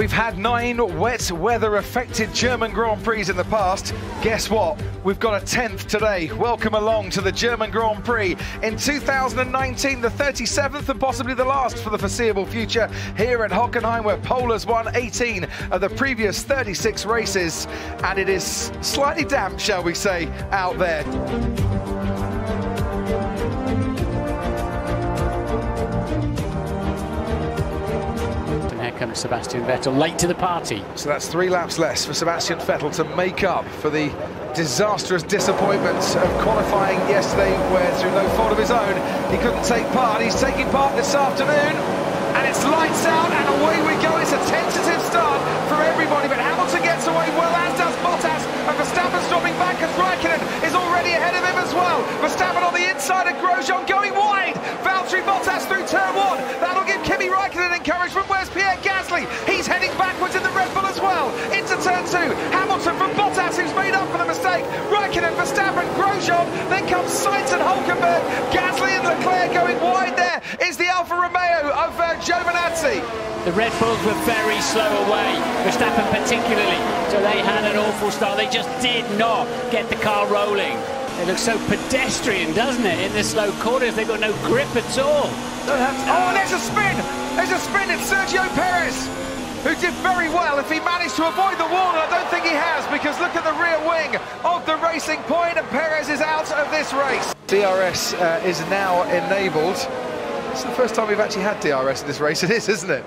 We've had 9 wet weather affected German Grand Prix in the past. Guess what? We've got a 10th today. Welcome along to the German Grand Prix in 2019, the 37th and possibly the last for the foreseeable future here at Hockenheim, where Pole has won 18 of the previous 36 races, and it is slightly damp, shall we say, out there. Comes Sebastian Vettel late to the party. So that's 3 laps less for Sebastian Vettel to make up for the disastrous disappointment of qualifying yesterday, where through no fault of his own he couldn't take part. He's taking part this afternoon, and it's lights out and away we go. It's a tentative start for everybody, but Hamilton gets away well, as does Bottas, and Verstappen's dropping back as Raikkonen is already ahead of him as well. Verstappen on the inside of Grosjean going wide. Valtteri Bottas through turn 1. That'll give Kimi Raikkonen encouragement. Where's Pierre Gasly? He's heading backwards in the Red Bull as well. Into turn 2. Hamilton from Bottas, who's made up for the mistake. Raikkonen, Verstappen, Grosjean. Then comes Sainz and Hülkenberg. Gasly and Leclerc going wide. There is the Alfa Romeo of Giovinazzi. The Red Bulls were very slow away, Verstappen particularly, so they had an awful start. They just did not get the car rolling. It looks so pedestrian, doesn't it, in the slow corners? They've got no grip at all. Oh, there's a spin! There's a spin, it's Sergio Perez, who did very well if he managed to avoid the wall, and I don't think he has, because look at the rear wing of the Racing Point, and Perez is out of this race. DRS is now enabled. It's the first time we've actually had DRS in this race, it is, isn't it?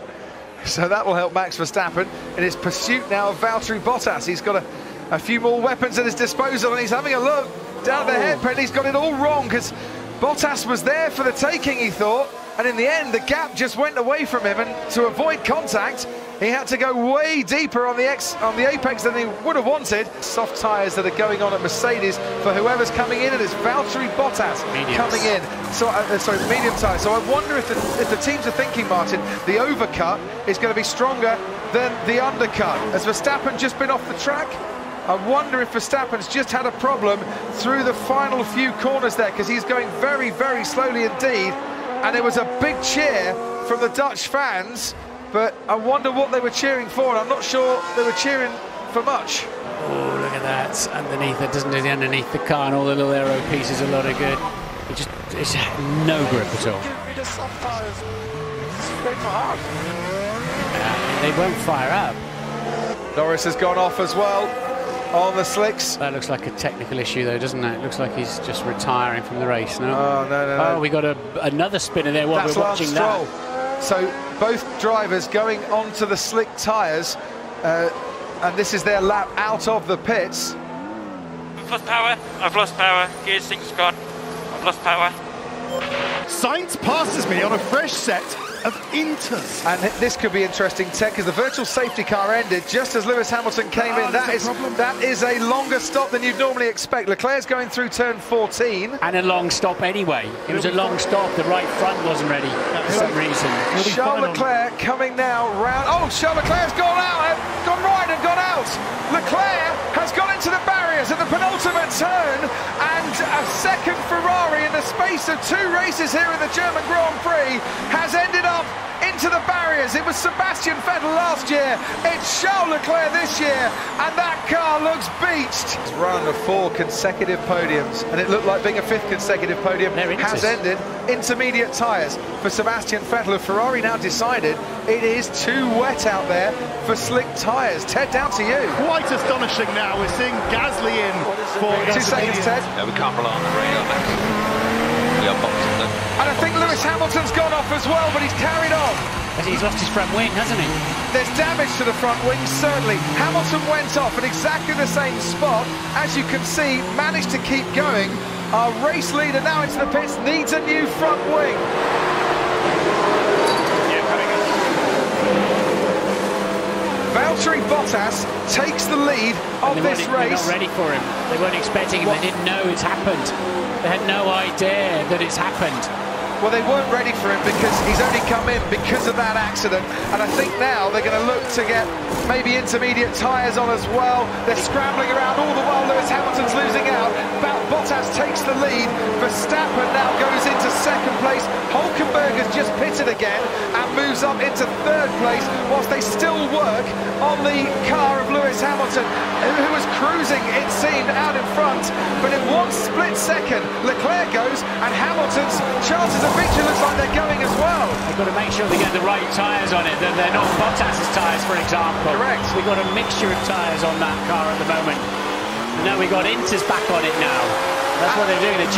So that will help Max Verstappen in his pursuit now of Valtteri Bottas. He's got a few more weapons at his disposal, and he's having a look down the headpin. He's got it all wrong, because Bottas was there for the taking, he thought, and in the end the gap just went away from him, and to avoid contact he had to go way deeper on the apex than he would have wanted. Soft tyres that are going on at Mercedes for whoever's coming in, and it's Valtteri Bottas coming in. So sorry, medium tyres. So I wonder if the teams are thinking, Martin, the overcut is going to be stronger than the undercut. Has Verstappen just been off the track? I wonder if Verstappen's just had a problem through the final few corners there, because he's going very, very slowly indeed. And there was a big cheer from the Dutch fans, but I wonder what they were cheering for, and I'm not sure they were cheering for much. Oh, look at that. Underneath, it doesn't do the underneath the car, and all the little aero pieces a lot of good. It's no grip at all. They won't fire up. Norris has gone off as well on the slicks. That looks like a technical issue though, doesn't it? It looks like he's just retiring from the race, no? Oh, no. Oh, we got another spinner there while we're watching that. So both drivers going onto the slick tyres, and this is their lap out of the pits. I've lost power, I've lost power, gear sync's gone, I've lost power. Sainz passes me on a fresh set of inters. And this could be interesting, Ted, because the virtual safety car ended just as Lewis Hamilton came in. That is a longer stop than you'd normally expect. Leclerc's going through turn 14. And a long stop anyway. It was a long stop. The right front wasn't ready for some reason. Charles Leclerc coming now round. Oh, Charles Leclerc's gone out, gone right and gone out. Leclerc has gone into the barriers at the penultimate turn, and a second Ferrari in the space of 2 races here in the German Grand Prix has ended up into the barriers. It was Sebastian Vettel last year, it's Charles Leclerc this year, and that car looks beached. It's run of 4 consecutive podiums, and it looked like being a 5th consecutive podium has ended. Intermediate tyres for Sebastian Vettel. Ferrari now decided it is too wet out there for slick tyres. Ted, down to you. Quite astonishing now, we're seeing Gasly in for 2 seconds, Ted. Yeah, we can't rely on the radar, Max. We are boxing them. And I think Lewis Hamilton's gone off as well, but he's carried on. He's lost his front wing, hasn't he? There's damage to the front wing, certainly. Hamilton went off at exactly the same spot. As you can see, managed to keep going. Our race leader now into the pits needs a new front wing. Valtteri Bottas takes the lead of this race. They're not ready for him. They weren't expecting him. They didn't know it's happened. They had no idea that it's happened. Well, they weren't ready for him because he's only come in because of that accident, and I think now they're going to look to get maybe intermediate tyres on as well. They're scrambling around all the while Lewis Hamilton's losing out. Bottas takes the lead. Verstappen now goes into second place. Hulkenberg has just pitted again and moves up into third place, whilst they still work on the car of Lewis Hamilton, who was cruising, it seemed, out in front. But in one split second, Leclerc goes, and Hamilton's chances of victory looks like they're going as well. They've got to make sure they get the right tyres on it, that they're not Bottas's tyres, for example. Correct. We've got a mixture of tyres on that car at the moment. No, we've got Inter's back on it now. That's what they're doing. They're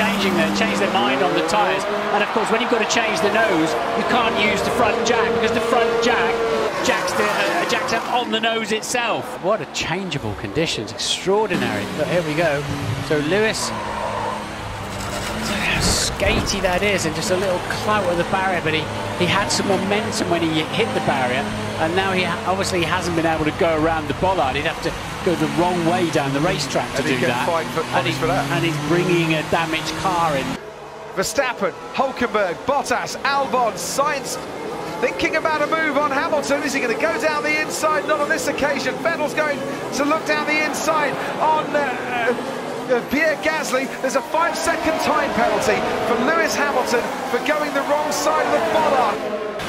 changed their mind on the tyres. And of course, when you've got to change the nose, you can't use the front jack, because the front jack jacks up on the nose itself. What a changeable conditions. Extraordinary. But here we go. So Lewis, how skatey that is, and just a little clout of the barrier, but he had some momentum when he hit the barrier, and now he obviously hasn't been able to go around the bollard. He'd have to go the wrong way down the racetrack to do that. And he's bringing a damaged car in. Verstappen, Hulkenberg, Bottas, Albon, Sainz thinking about a move on Hamilton. Is he going to go down the inside? Not on this occasion. Vettel's going to look down the inside on Pierre Gasly. There's a 5-second time penalty for Lewis Hamilton for going the wrong side of the bollard.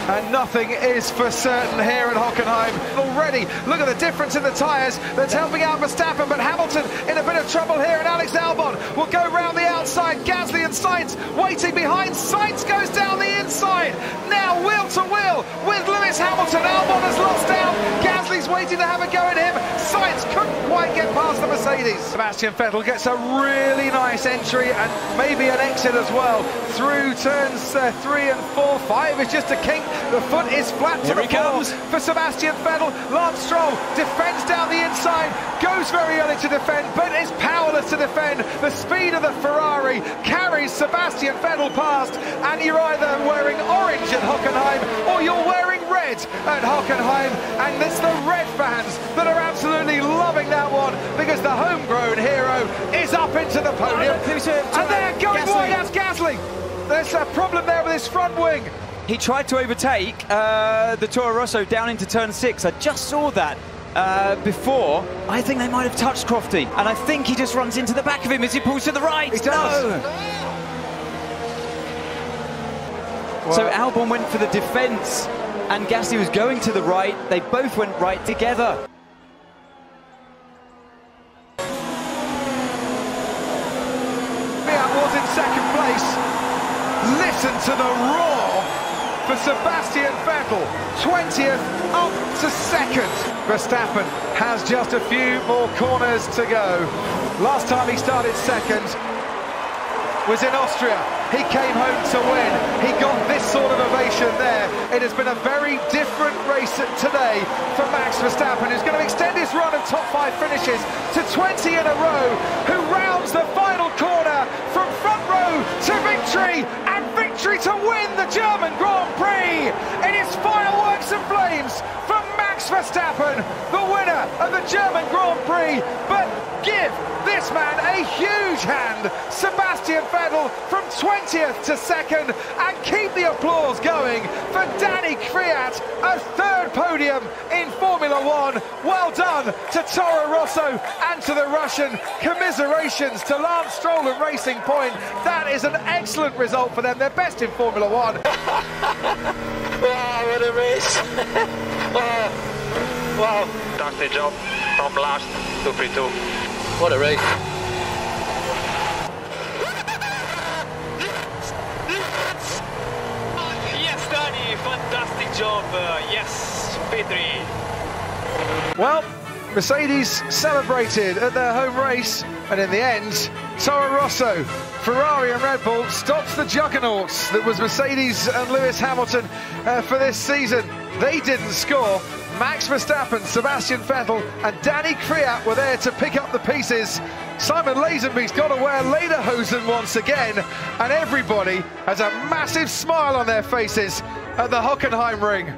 And nothing is for certain here at Hockenheim. Already, look at the difference in the tyres that's helping out Verstappen, but Hamilton in a bit of trouble here, and Alex Albon will go round the outside. Gasly and Sainz waiting behind. Sainz goes down the inside. Now wheel to wheel with Lewis Hamilton. Albon has lost out. Gasly's waiting to have a go at him. Sainz couldn't quite get past the Mercedes. Sebastian Vettel gets a really nice entry and maybe an exit as well through turns 3 and 4. 5 is just a kink. The foot is flat to the floor for Sebastian Vettel. Lance Stroll defends down the inside, goes very early to defend, but is powerless to defend. The speed of the Ferrari carries Sebastian Vettel past, and you're either wearing orange at Hockenheim or you're wearing red at Hockenheim, and it's the red fans that are absolutely loving that one, because the homegrown hero is up into the podium. And they're going wide. That's Gasly. There's a problem there with his front wing. He tried to overtake the Toro Rosso down into turn 6. I just saw that before. I think they might have touched Crofty, and I think he just runs into the back of him as he pulls to the right. He does. No. Well, so Albon went for the defence, and Gasly was going to the right. They both went right together. Fiat was in second place. Listen to the roar for Sebastian Vettel, 20th up to second. Verstappen has just a few more corners to go. Last time he started second was in Austria. He came home to win. He got this sort of ovation there. It has been a very different race today for Max Verstappen, who's going to extend his run of top 5 finishes to 20 in a row, who rounds the final corner from front row to victory, and victory to win the German Grand Prix. It is fireworks and flames for Max Verstappen, the winner of the German Grand Prix. But give this man a huge hand, Sebastian Vettel, from 20th to second, and keep the applause going for Danny Kvyat, a third podium in Formula One. Well done to Toro Rosso and to the Russian. Commiserations to Lance Stroll and Racing Point. That is an excellent result for them. They're best in Formula One. Wow, what a race! Wow, fantastic job from last to P2. What a race! Yes, Danny, fantastic job. Yes, P3. Well, Mercedes celebrated at their home race, and in the end, Toro Rosso, Ferrari and Red Bull stops the juggernauts that was Mercedes and Lewis Hamilton for this season. They didn't score. Max Verstappen, Sebastian Vettel and Danny Kvyat were there to pick up the pieces. Simon Lazenby's got to wear lederhosen once again, and everybody has a massive smile on their faces at the Hockenheim ring.